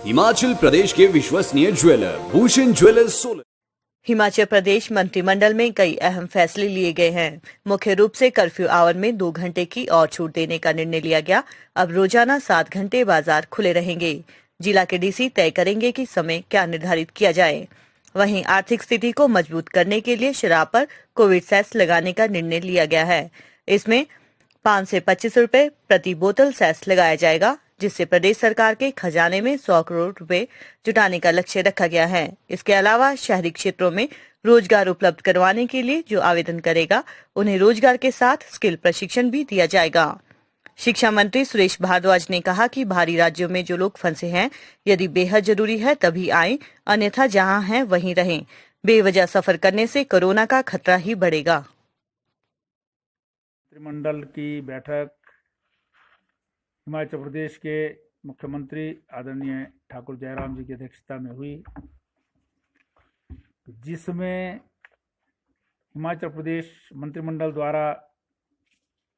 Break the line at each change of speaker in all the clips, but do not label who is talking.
हिमाचल प्रदेश के विश्वसनीय jeweller Bhushan jewellers Solan.
Himachal Pradesh मंत्रिमंडल में कई अहम फैसले लिए गए हैं। मुख्य रूप से कर्फ्यू आवर में 2 घंटे की और छूट देने का निर्णय लिया गया। अब रोजाना 7 घंटे बाजार खुले रहेंगे। जिला के डीसी तय करेंगे कि समय क्या निर्धारित किया जाए। वहीं आर्थिक स्थिति को मजबूत करने के लिए शराब पर कोविड सेस लगाने का निर्णय लिया गया है। इसमें 5 से 25 रुपए प्रति बोतल सेस लगाया जाएगा, जिससे प्रदेश सरकार के खजाने में 100 करोड़ रुपए जुटाने का लक्ष्य रखा गया है। इसके अलावा शहरी क्षेत्रों में रोजगार उपलब्ध करवाने के लिए जो आवेदन करेगा उन्हें रोजगार के साथ स्किल प्रशिक्षण भी दिया जाएगा। शिक्षा मंत्री सुरेश भारद्वाज ने कहा कि बाहरी राज्यों में जो लोग फंसे हैं, यदि बेहद जरूरी है तभी आएं, अन्यथा जहां हैं वहीं रहें। बेवजह सफर करने से कोरोना का खतरा ही बढ़ेगा।
मंत्रिमंडल की बैठक हिमाचल प्रदेश के मुख्यमंत्री आदरणीय ठाकुर जयराम जी की अध्यक्षता में हुई, जिसमें हिमाचल प्रदेश मंत्रिमंडल द्वारा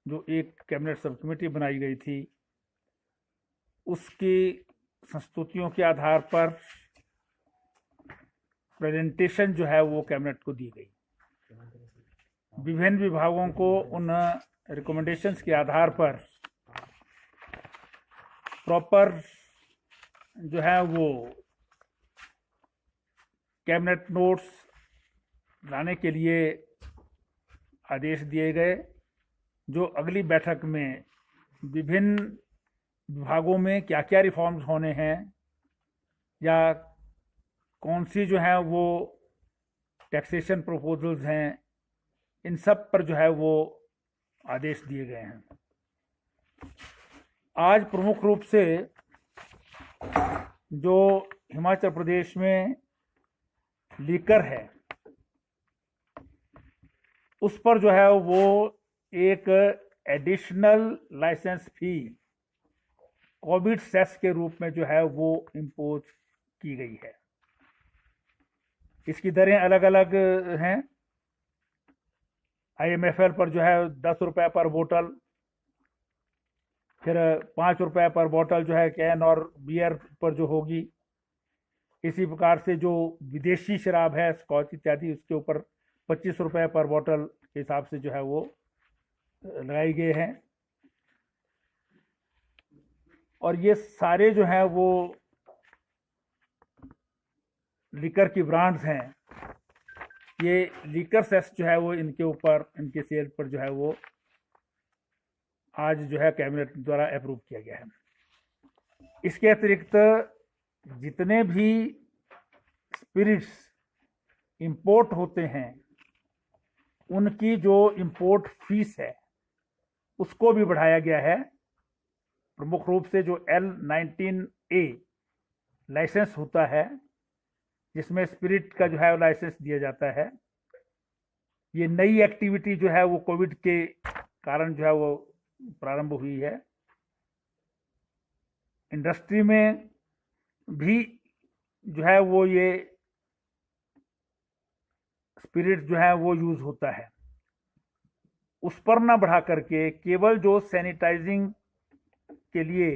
जो एक कैबिनेट सब कमेटी बनाई गई थी, उसकी संस्तुतियों के आधार पर प्रेजेंटेशन जो है वो कैबिनेट को दी गई। विभिन्न विभागों को उन रिकमेंडेशंस के आधार पर प्रॉपर जो है वो कैबिनेट नोट्स लाने के लिए आदेश दिए गए, जो अगली बैठक में विभिन्न विभागों में क्या क्या रिफॉर्म्स होने हैं या कौन सी जो है वो टैक्सेशन प्रपोजल्स हैं, इन सब पर जो है वो आदेश दिए गए हैं। आज प्रमुख रूप से जो हिमाचल प्रदेश में लीकर है, उस पर जो है वो एक एडिशनल लाइसेंस फी कोविड सेस के रूप में जो है वो इम्पोज की गई है। इसकी दरें अलग अलग हैं। IMFL पर जो है 10 रुपये पर बोतल, फिर 5 रुपये पर बोतल जो है कैन और बियर पर जो होगी। इसी प्रकार से जो विदेशी शराब है, स्कॉच इत्यादि, उसके ऊपर 25 रुपये पर बोतल के हिसाब से जो है वो लगाई गए हैं। और ये सारे जो है वो लिकर की ब्रांड्स हैं। ये लीकर सेस जो है वो इनके ऊपर, इनके सेल पर जो है वो आज जो है कैबिनेट द्वारा अप्रूव किया गया है। इसके अतिरिक्त जितने भी स्पिरिट्स इंपोर्ट होते हैं, उनकी जो इंपोर्ट फीस है उसको भी बढ़ाया गया है। प्रमुख रूप से जो L19A लाइसेंस होता है, जिसमें स्पिरिट का जो है लाइसेंस दिया जाता है, ये नई एक्टिविटी जो है वो कोविड के कारण जो है वो प्रारंभ हुई है। इंडस्ट्री में भी जो है वो ये स्पिरिट जो है वो यूज होता है। उस पर ना बढ़ा करके केवल जो सैनिटाइजिंग के लिए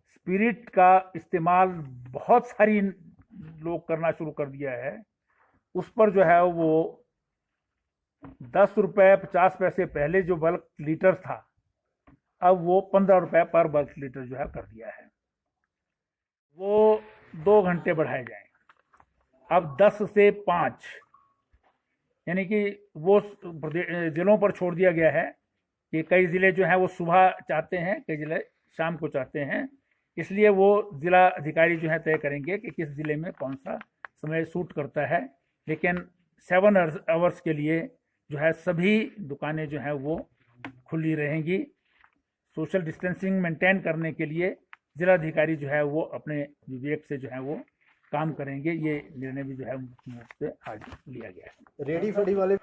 स्पिरिट का इस्तेमाल बहुत सारी लोग करना शुरू कर दिया है, उस पर जो है वो 10 रुपये 50 पैसे पहले जो बल्क लीटर था, अब वो 15 रुपये पर बल्क लीटर जो है कर दिया है। वो 2 घंटे बढ़ाए जाएं। अब 10 से 5, यानी कि वो जिलों पर छोड़ दिया गया है कि कई ज़िले जो हैं वो सुबह चाहते हैं, कई ज़िले शाम को चाहते हैं। इसलिए वो ज़िला अधिकारी जो है तय करेंगे कि किस ज़िले में कौन सा समय सूट करता है। लेकिन 7 आवर्स के लिए जो है सभी दुकानें जो हैं वो खुली रहेंगी। सोशल डिस्टेंसिंग मेंटेन करने के लिए ज़िला अधिकारी जो है वो अपने विवेक से जो है वो काम करेंगे। ये निर्णय भी जो है मुख्य रूप से आज लिया गया है।
रेडी फड़ी वाले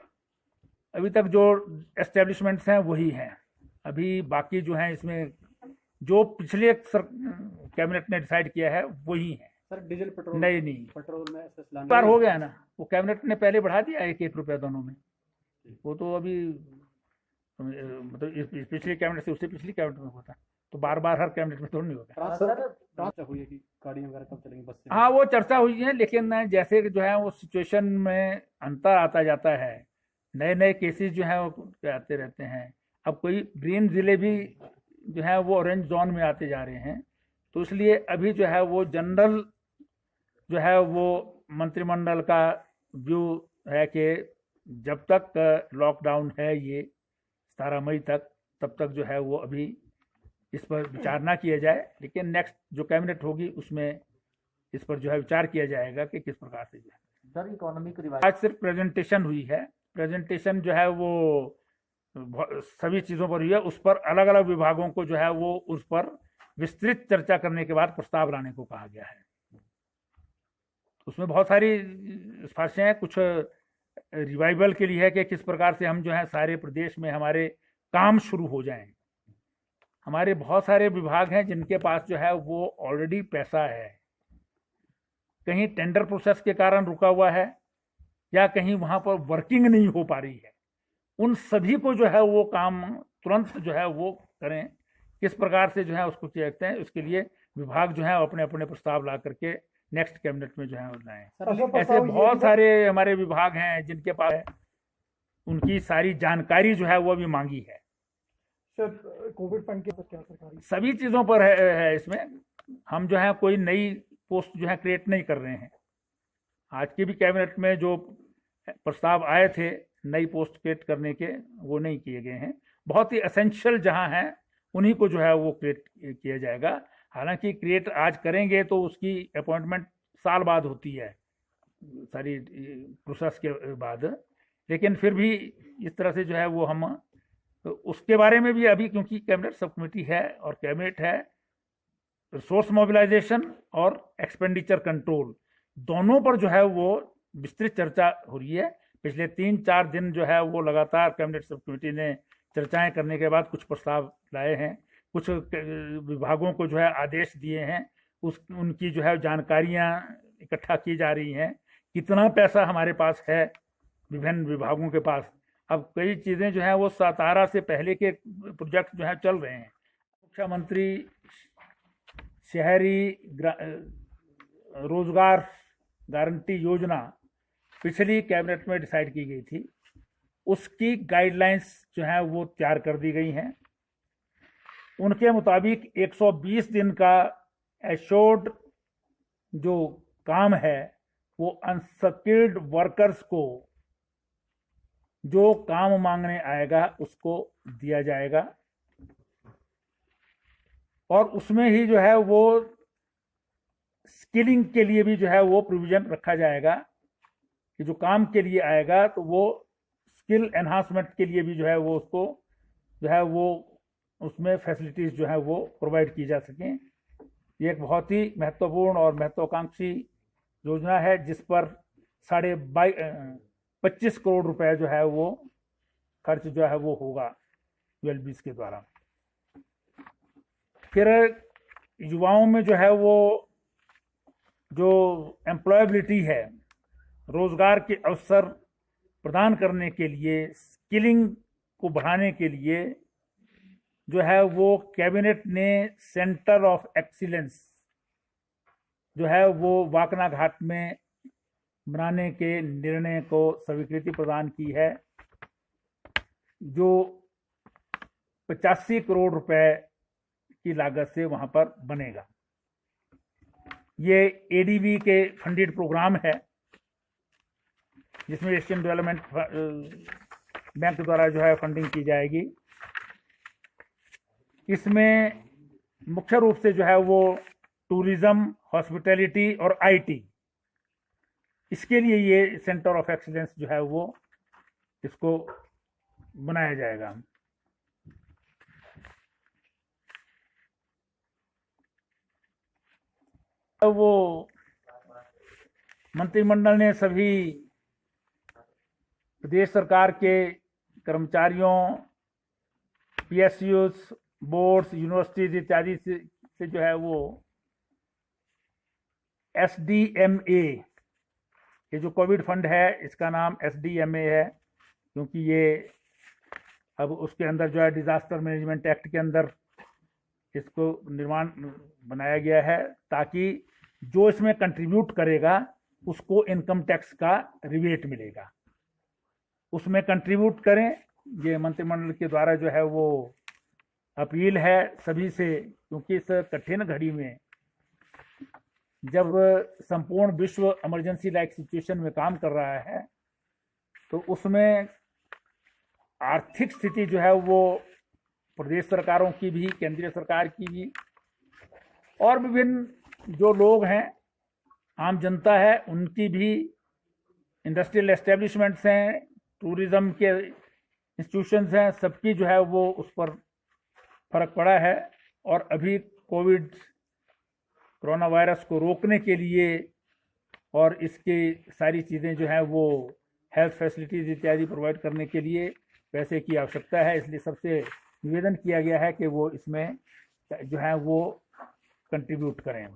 अभी तक जो एस्टेब्लिशमेंट्स हैं वही हैं। अभी बाकी जो हैं इसमें जो पिछले कैबिनेट ने डिसाइड किया है वही है।
सर डीजल पेट्रोल
नहीं
पेट्रोल में सेस लाने
पर हो गया ना, वो कैबिनेट ने पहले बढ़ा दिया 1-1 रुपया दोनों में। वो तो अभी मतलब पिछले कैबिनेट से उससे पिछली कैबिनेट में होता। तो बार बार हर कैबिनेट में थोड़ी नहीं होगा।
चर्चा हुई है कि गाड़ियां वगैरह कब चलेंगी, बस से?
हाँ, वो चर्चा हुई है, लेकिन जैसे कि जो है वो सिचुएशन में अंतर आता जाता है, नए नए केसेस जो है वो आते रहते हैं। अब कोई ग्रीन जिले भी जो है वो ऑरेंज जोन में आते जा रहे हैं, तो इसलिए अभी जो है वो जनरल जो है वो मंत्रिमंडल का व्यू है कि जब तक लॉकडाउन है ये 17 मई तक, तब तक जो है वो अभी इस पर विचार ना किया जाए, लेकिन नेक्स्ट जो कैबिनेट होगी उसमें इस पर जो है विचार किया जाएगा कि किस प्रकार से जो है।
सर, इकोनॉमी को
आज सिर्फ प्रेजेंटेशन हुई है, प्रेजेंटेशन जो है वो सभी चीज़ों पर हुई है, उस पर अलग अलग विभागों को जो है वो उस पर विस्तृत चर्चा करने के बाद प्रस्ताव लाने को कहा गया है। उसमें बहुत सारी सिफारिशें हैं, कुछ रिवाइवल के लिए है कि किस प्रकार से हम जो है सारे प्रदेश में हमारे काम शुरू हो जाएं। हमारे बहुत सारे विभाग हैं जिनके पास जो है वो ऑलरेडी पैसा है, कहीं टेंडर प्रोसेस के कारण रुका हुआ है या कहीं वहां पर वर्किंग नहीं हो पा रही है। उन सभी को जो है वो काम तुरंत जो है वो करें, किस प्रकार से जो है उसको किया जाता है, उसके लिए विभाग जो है अपने अपने प्रस्ताव ला करके नेक्स्ट कैबिनेट में जो है लाएं। ऐसे बहुत सारे हमारे विभाग हैं जिनके पास है, उनकी सारी जानकारी जो है वो भी मांगी है।
सर, कोविड फंड के क्या सरकारी
सभी चीज़ों पर है इसमें। हम जो है कोई नई पोस्ट जो है क्रिएट नहीं कर रहे हैं। आज के भी कैबिनेट में जो प्रस्ताव आए थे नई पोस्ट क्रिएट करने के, वो नहीं किए गए हैं। बहुत ही एसेंशियल जहां हैं उन्हीं को जो है वो क्रिएट किया जाएगा। हालांकि क्रिएट आज करेंगे तो उसकी अपॉइंटमेंट साल बाद होती है, सारी प्रोसेस के बाद, लेकिन फिर भी इस तरह से जो है वो हम तो उसके बारे में भी अभी, क्योंकि कैबिनेट सब कमेटी है और कैबिनेट है, रिसोर्स मोबिलाइजेशन और एक्सपेंडिचर कंट्रोल दोनों पर जो है वो विस्तृत चर्चा हो रही है। पिछले 3-4 दिन जो है वो लगातार कैबिनेट सब कमेटी ने चर्चाएं करने के बाद कुछ प्रस्ताव लाए हैं, कुछ विभागों को जो है आदेश दिए हैं, उनकी जो है जानकारियां इकट्ठा की जा रही हैं, कितना पैसा हमारे पास है विभिन्न विभागों के पास। अब कई चीज़ें जो है वो 17 से पहले के प्रोजेक्ट जो है चल रहे हैं। मुख्यमंत्री शहरी रोजगार गारंटी योजना पिछली कैबिनेट में डिसाइड की गई थी, उसकी गाइडलाइंस जो है वो तैयार कर दी गई हैं। उनके मुताबिक 120 दिन का एश्योर्ड जो काम है वो अनस्किल्ड वर्कर्स को जो काम मांगने आएगा उसको दिया जाएगा, और उसमें ही जो है वो स्किलिंग के लिए भी जो है वो प्रोविजन रखा जाएगा कि जो काम के लिए आएगा तो वो स्किल एनहांसमेंट के लिए भी जो है वो उसको जो है वो उसमें फैसिलिटीज जो है वो प्रोवाइड की जा सकें। ये एक बहुत ही महत्वपूर्ण और महत्वाकांक्षी योजना है जिस पर 25 करोड़ रुपए जो है वो खर्च जो है वो होगा ULBs के द्वारा। फिर युवाओं में जो है वो जो एम्प्लॉयबिलिटी है, रोजगार के अवसर प्रदान करने के लिए, स्किलिंग को बढ़ाने के लिए जो है वो कैबिनेट ने सेंटर ऑफ एक्सीलेंस जो है वो वाकना घाट में बनाने के निर्णय को स्वीकृति प्रदान की है, जो 85 करोड़ रुपए की लागत से वहां पर बनेगा। ये ADB के फंडेड प्रोग्राम है जिसमें एशियन डेवलपमेंट बैंक द्वारा जो है फंडिंग की जाएगी। इसमें मुख्य रूप से जो है वो टूरिज्म, हॉस्पिटैलिटी और IT, इसके लिए ये सेंटर ऑफ एक्सीलेंस जो है वो इसको बनाया जाएगा। वो मंत्रिमंडल ने सभी प्रदेश सरकार के कर्मचारियों, PSUs, बोर्ड्स, यूनिवर्सिटीज इत्यादि से जो है वो SDMA, ये जो कोविड फंड है इसका नाम SDMA है, क्योंकि ये अब उसके अंदर जो है डिजास्टर मैनेजमेंट एक्ट के अंदर इसको निर्माण बनाया गया है ताकि जो इसमें कंट्रीब्यूट करेगा उसको इनकम टैक्स का रिबेट मिलेगा, उसमें कंट्रीब्यूट करें। ये मंत्रिमंडल के द्वारा जो है वो अपील है सभी से, क्योंकि इस कठिन घड़ी में जब संपूर्ण विश्व इमरजेंसी लाइक सिचुएशन में काम कर रहा है तो उसमें आर्थिक स्थिति जो है वो प्रदेश सरकारों की भी, केंद्रीय सरकार की भी, और विभिन्न जो लोग हैं, आम जनता है, उनकी भी, इंडस्ट्रियल एस्टेब्लिशमेंट्स हैं, टूरिज्म के इंस्टीट्यूशंस हैं, सबकी जो है वो उस पर फर्क पड़ा है। और अभी कोरोना वायरस को रोकने के लिए और इसकी सारी चीज़ें जो है वो हेल्थ फैसिलिटीज़ इत्यादि प्रोवाइड करने के लिए पैसे की आवश्यकता है, इसलिए सबसे निवेदन किया गया है कि वो इसमें जो है वो कंट्रीब्यूट करें।